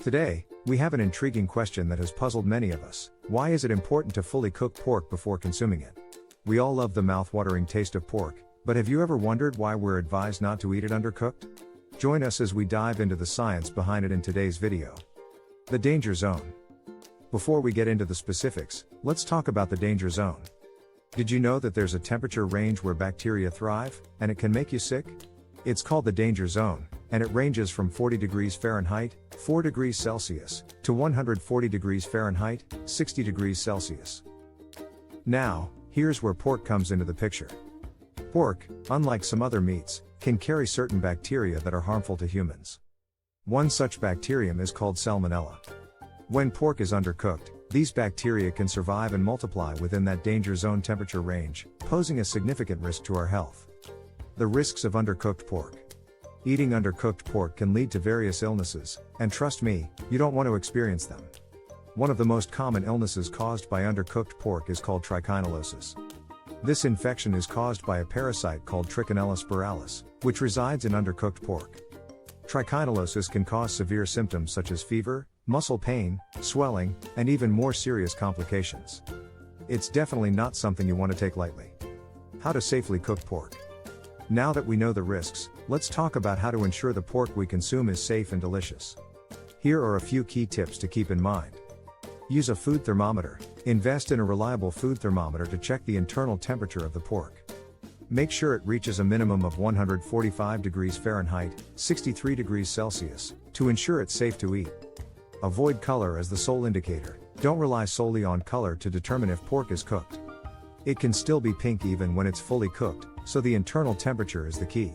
Today, we have an intriguing question that has puzzled many of us. Why is it important to fully cook pork before consuming it? We all love the mouth-watering taste of pork, but have you ever wondered why we're advised not to eat it undercooked? Join us as we dive into the science behind it in today's video. The danger zone. Before we get into the specifics, let's talk about the danger zone. Did you know that there's a temperature range where bacteria thrive, and it can make you sick? It's called the danger zone, and it ranges from 40 degrees Fahrenheit, 4 degrees Celsius, to 140 degrees Fahrenheit, 60 degrees Celsius. Now, here's where pork comes into the picture. Pork, unlike some other meats, can carry certain bacteria that are harmful to humans. One such bacterium is called Salmonella. When pork is undercooked, these bacteria can survive and multiply within that danger zone temperature range, posing a significant risk to our health. The risks of undercooked pork. Eating undercooked pork can lead to various illnesses, and trust me, you don't want to experience them. One of the most common illnesses caused by undercooked pork is called trichinelosis. This infection is caused by a parasite called Trichinella spiralis, which resides in undercooked pork. Trichinelosis can cause severe symptoms such as fever, muscle pain, swelling, and even more serious complications. It's definitely not something you want to take lightly. How to safely cook pork. Now that we know the risks, let's talk about how to ensure the pork we consume is safe and delicious. Here are a few key tips to keep in mind. Use a food thermometer. Invest in a reliable food thermometer to check the internal temperature of the pork. Make sure it reaches a minimum of 145 degrees Fahrenheit, 63 degrees Celsius, to ensure it's safe to eat. Avoid color as the sole indicator. Don't rely solely on color to determine if pork is cooked. It can still be pink even when it's fully cooked, so the internal temperature is the key.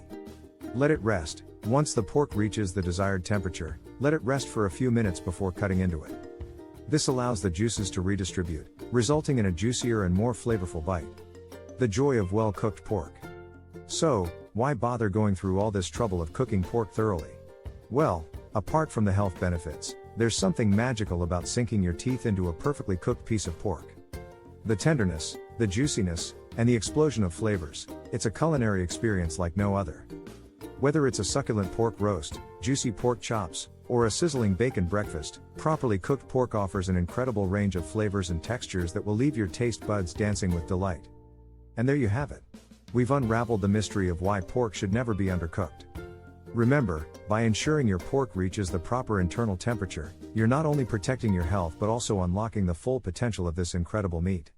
Let it rest. Once the pork reaches the desired temperature, let it rest for a few minutes before cutting into it. This allows the juices to redistribute, resulting in a juicier and more flavorful bite. The joy of well-cooked pork. So, why bother going through all this trouble of cooking pork thoroughly? Well, apart from the health benefits, there's something magical about sinking your teeth into a perfectly cooked piece of pork. The tenderness, the juiciness, and the explosion of flavors, it's a culinary experience like no other. Whether it's a succulent pork roast, juicy pork chops, or a sizzling bacon breakfast, properly cooked pork offers an incredible range of flavors and textures that will leave your taste buds dancing with delight. And there you have it. We've unraveled the mystery of why pork should never be undercooked. Remember, by ensuring your pork reaches the proper internal temperature, you're not only protecting your health but also unlocking the full potential of this incredible meat.